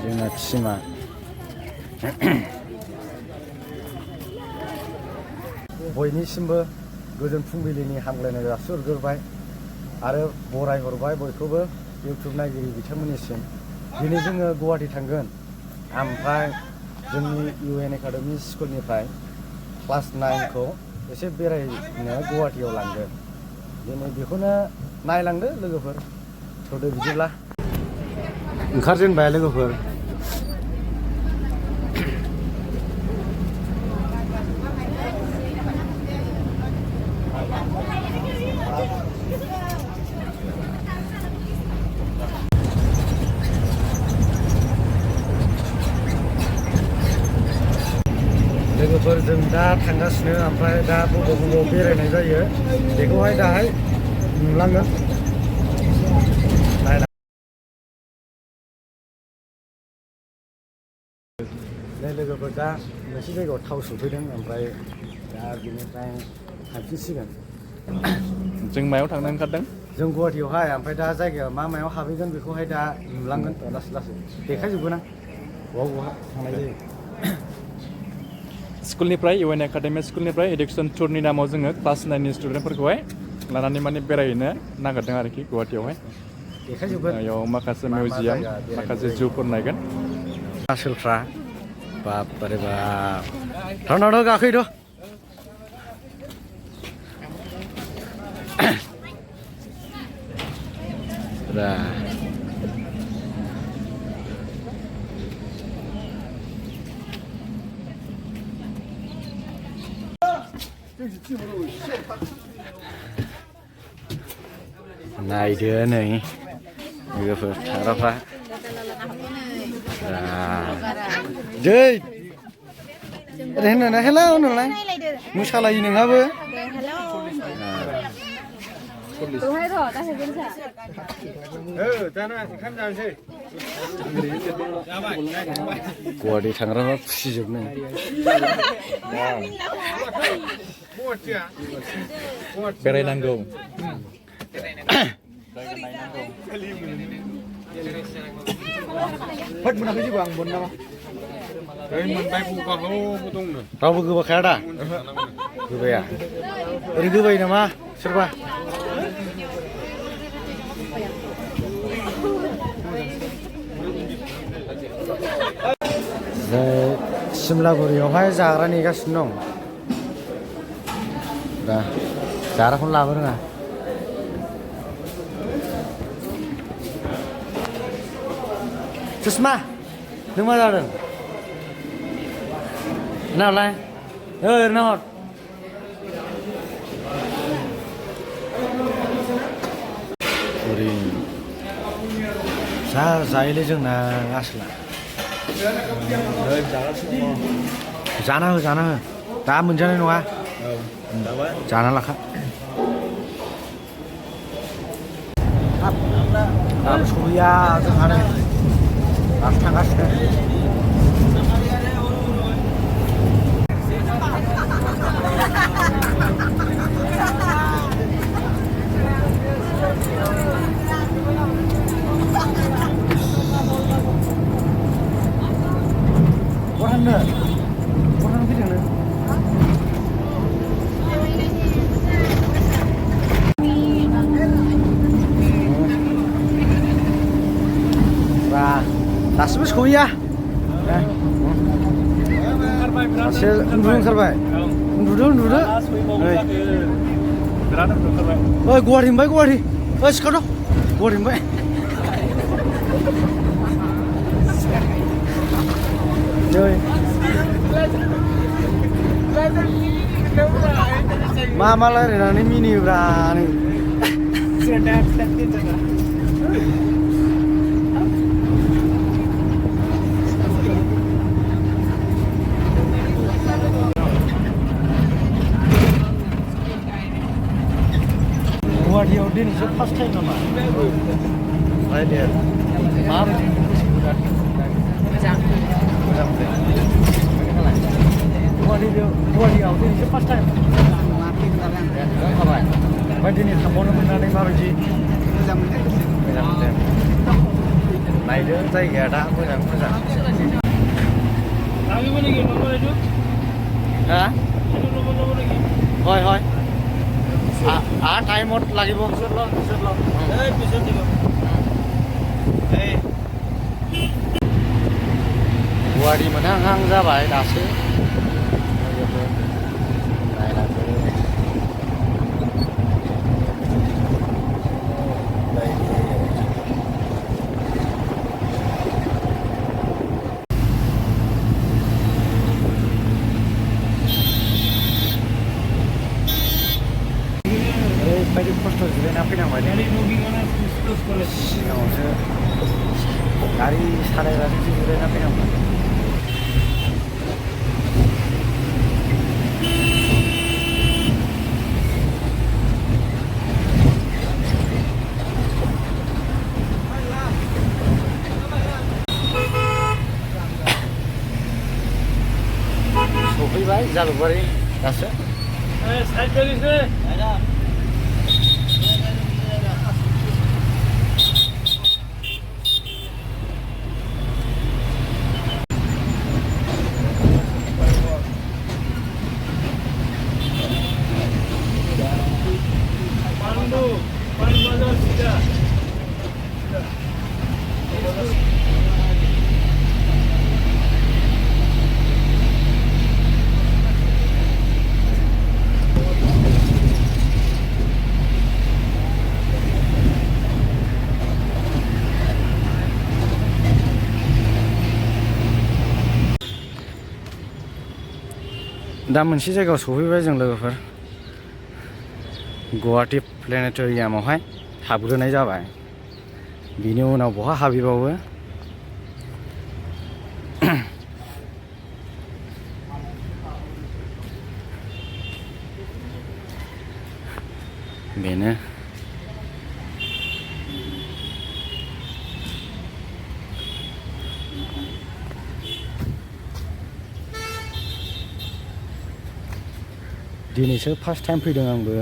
जोंना टिमा बयनिसिमबो गोजोन फुंबिलिनि हामलायनाय जासिहरग्रोबाय आरो बरायहरबाय बयखौबो इउटुब नायगिरि बिथांमोननिसिम। दिनै जोङो गुवाहाटि थांगोन, ओमफ्राय जोंनि UN एकाडेमि स्कुलनिफ्राय क्लास 9खौ एसे बेरायनो गुवाहाटियाव लांगोन। दिनै बेखौनो नायलांदो लोगोफोर। थ'दो बिदिब्ला ओंखारजेनबाय लोगोफोर। लोगोफोर जों दा थांगासिनो, ओमफ्राय दा बबाव बेरायनाय जायो बेखौहाय दाहाय नुलांगोन। नै लोगोफोर दा मोनसे जायगायाव थाव सोफैदों, ओमफ्राय दा बिनिफ्राय थांफिनसिगोन। जों मायाव थांनो ओंखारदों? जों गुवाहाटियावहाय, ओमफ्राय दा जायगायाव मायाव हाबहैगोन बेखौहाय दा नुलांगोन। लासै लासै देखायजोबगोन आं बहा थांनाय जायो। स्कुलनिफ्राय UN एकाडेमि स्कुलनिफ्राय एडुकेसन टुरनि नामाव जोङो क्लास 9नि स्टुडेन्टफोरखौहाय लानानै माने बेरायहैनो नागिरदों आरोखि गुवाहाटियावहाय। देखायजोबगोन बेयाव माखासे मिउजियाम, माखासे जुफोर नायगोन। आसोलफ्रा बापरे बाप, थांनाथ' गाखोयोथ'। नायदो नै लोगोफोर थाग्राफ्रा। जै ओरै होनना हेलौ होनलाय, मोसालायो नोंहाबो। गुवाहाटि थांग्राफ्रा खुसिजोबनो। बेरायनांगौ। रावबो गोबाखाया दा? गोबाया ओरै गोबाय नामा सोरबा? सिमलागुरियावहाय जाग्रा नेगासिनो दं। दा जाग्राखौनो लाबो रोङा। सुषमा, नों मा जादों? नालाय ओरैनो हर। ओरै जायोलै जोंना आसोला। जाना हो दा मोनजानाय नङा। जाना लाखा। दाबो सहैया जोंहानो, दासो थांगासिनो। दासिबो सहैया। सासे उन्दुनो ओंखारबाय। उन्दुदो। ओइ गुवाहाटि मोनबाय, गुवाहाटि। ओइ सिखारथ', गुवाहाटि मोनबाय। मा रायलायनानै मिनियोब्रा नै। गुवाहाटियाव दिनैसो फार्स्ट टाइम नामा? रायलाया माबायदि गुवाहाटियाव दिनैसो फार्स्ट टाइम जाखाबाय। ओमफ्राय दिनै थांबावनो मोननानै माबायदि? मोजां मोनदों। नायदो जायगाया दा मोजां मोजां হা হয় হয় টাইমত লাগিব गुवाहाटी मोनहां जाबाय दासो ओरैबायदि खस्थ' जिरायना फैनांबाय सिगाङावसो गारि सालायग्राजोंसो जिरायना फैनांबाय सफैबाय जालुकबारि दासो दा मोनसे जायगायाव सफैबाय जों लोगोफोर गुवाहाटी प्लेनेटरियामावहाय हाबग्रोनाय जाबाय बिनि उनाव बहा हाबैबावो बेनो दिनैसो फार्स्ट टाइम फैदों आंबो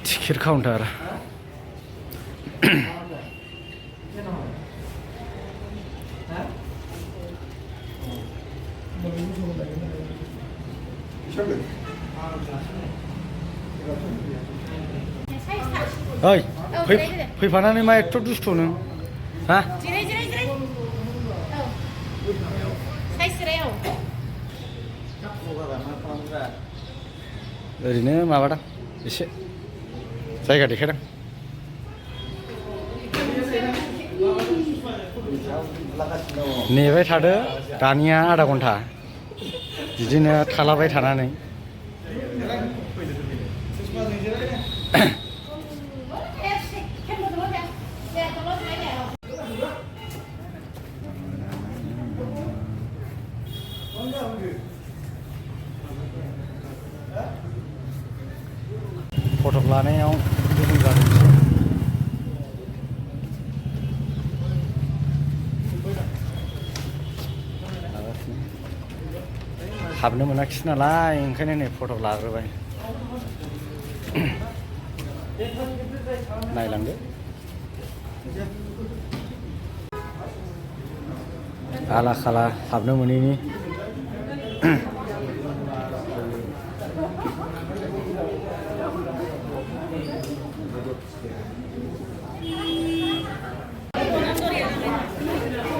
टिकेट काउन्टार ओइ फैफानानै मा एथ' दुस्थ' नों हा ओरैनो माबादां एसे जायगा देखायदां नेबाय थादो दानिया आधा घन्टा बिदिनो थालाबाय थानानै फट' लानायाव गुदुं जादोंसै हाबनो मोनाखिसै नालाय ओंखायनो नै फट' लाग्रोबाय नायलांदो आला खाला हाबनो मोनैनि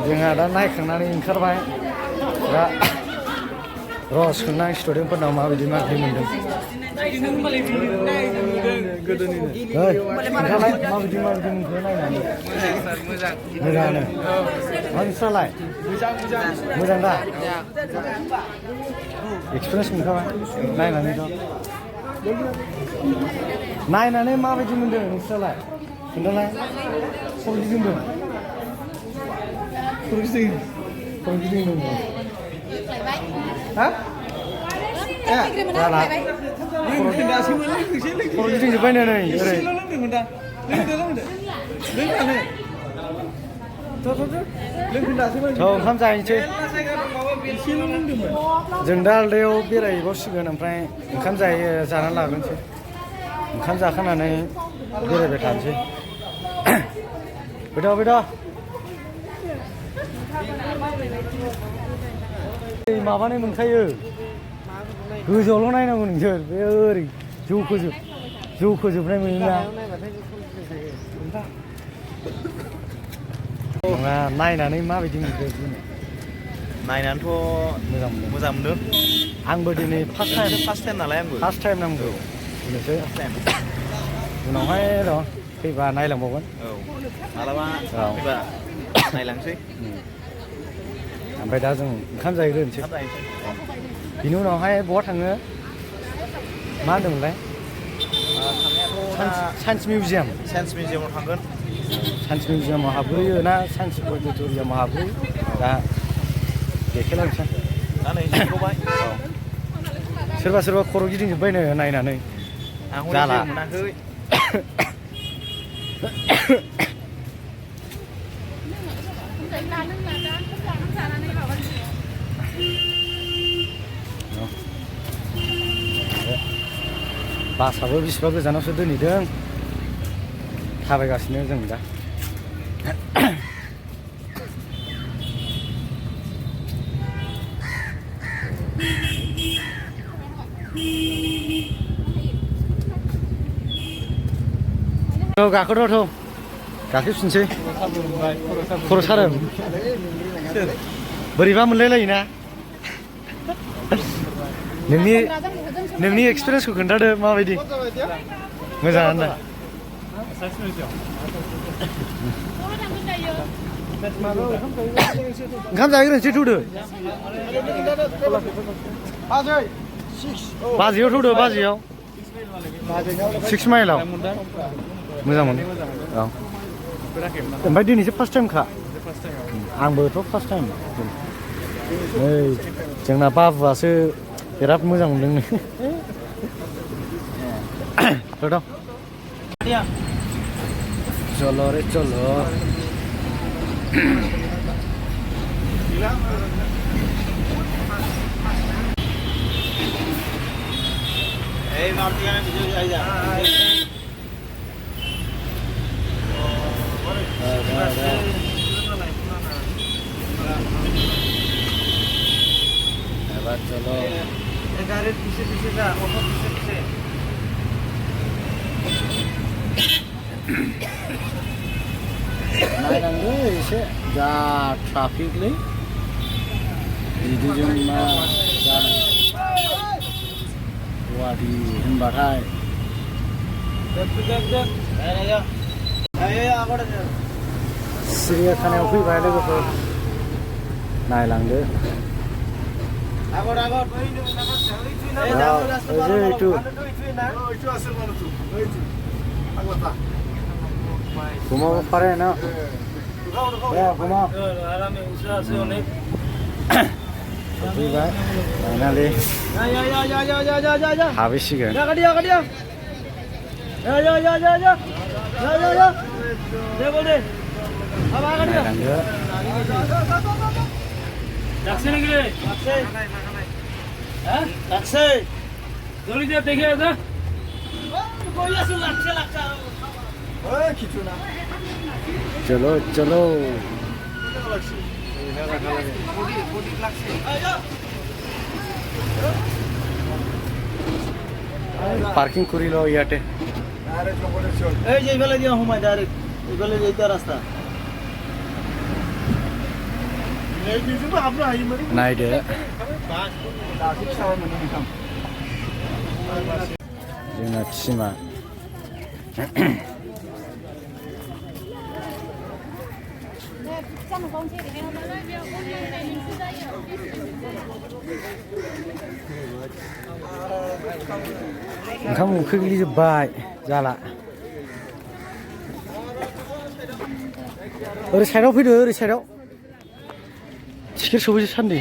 जोंहा दा नायखांनानै ओंखारबाय दा र' सोंनां स्टुडेन्टफोरनाव माबायदि मोनदों खोन्थालाय माबायदि मोनखो नायनानै मोजाङानो नोंस्रालाय मोजां दा एक्सपिरियेन्स मोनखाबाय नायनानै माबायदि मोनदों नोंस्रालाय खोन्थालाय खर' गिदिंदों ha? Lah. Khor गिदिंजोब्बाय नै ओरै ओंखाम जाहैनोसै जों दा आलदायाव बेरायहैबावसिगोन ओमफ्राय ओंखाम जानानै लाग्रोनोसै ओंखाम जाखांनानै बेरायबाय थानोसै फैद' माबानाय मोनखायो गोजौआवल' नायनांगौ नोंसोर बे ओरै जौखोजोबनाय मोनोना नङा नायनानै माबायदि मोनखो नायनानैथ' मोजां मोनदों आंबो दिनै फार्स्ट टाइम नालाय आंबो फार्स्ट टाइम नांगौ बेनोसै उनावहाय र' फैबा नायलांबावगोन औ मालाबा फैबा नायलांसै ओमफ्राय दा जों ओंखाम जाहैग्रोनोसै बिनि उनावहाय बहा थाङो मा होनदोंमोनलाय साइन्स मिउजियामाव थांगोन साइन्स मिउजियामाव हाबग्रोयो ना साइन्स अडिट'रियामाव हाबग्रोयो दा देखायलांसै दा नै सफैबाय सोरबा खर' गिदिंजोब्बायनो नायनानै जाला मोनाखै बासाबो बिसिबा गोजानावसो दोनहैदों थाबायगासिनो जों दा गाखोथ' गाखोफिनसै खर' सादों बोरैबा मोनलायलायोना नोंनि एक्सपिरियेन्सखौ खोन्थादो माबायदि मोजाङानो दा ओंखाम जाहैग्रोनोसै थौदो बाजैयाव थौदो बाजैयाव 6 माइलाव मोजां मोनो औ ओमफ्राय दिनैसो फार्स्ट टाइमखा आंबोथ' फार्स्ट टाइम नै जोंना बाबुआसो बिराद मोजां मोनदोंनो चलो रे चलो चलो गाड़ी पीछे जा ऑटो पीछे नायनांगौ एसे जा ट्राफिकलै बिदिजों मा जानो गुवाहाटि होनबाथाय सिरियाखानायाव फैबाय लोगोफोर नायलांदो घुमाबो पारे ना घुमाओ फैबाय फाइनालि हाबहैसिगोन चलो चलो पार्किंग करी लो याटे नायदो जोंना टिमा ओंखाम उखै गोग्लैजोब्बाय जाला ओरै साइडआव फैदो ओरै साइडआव टिकेट सफैसै सान्दि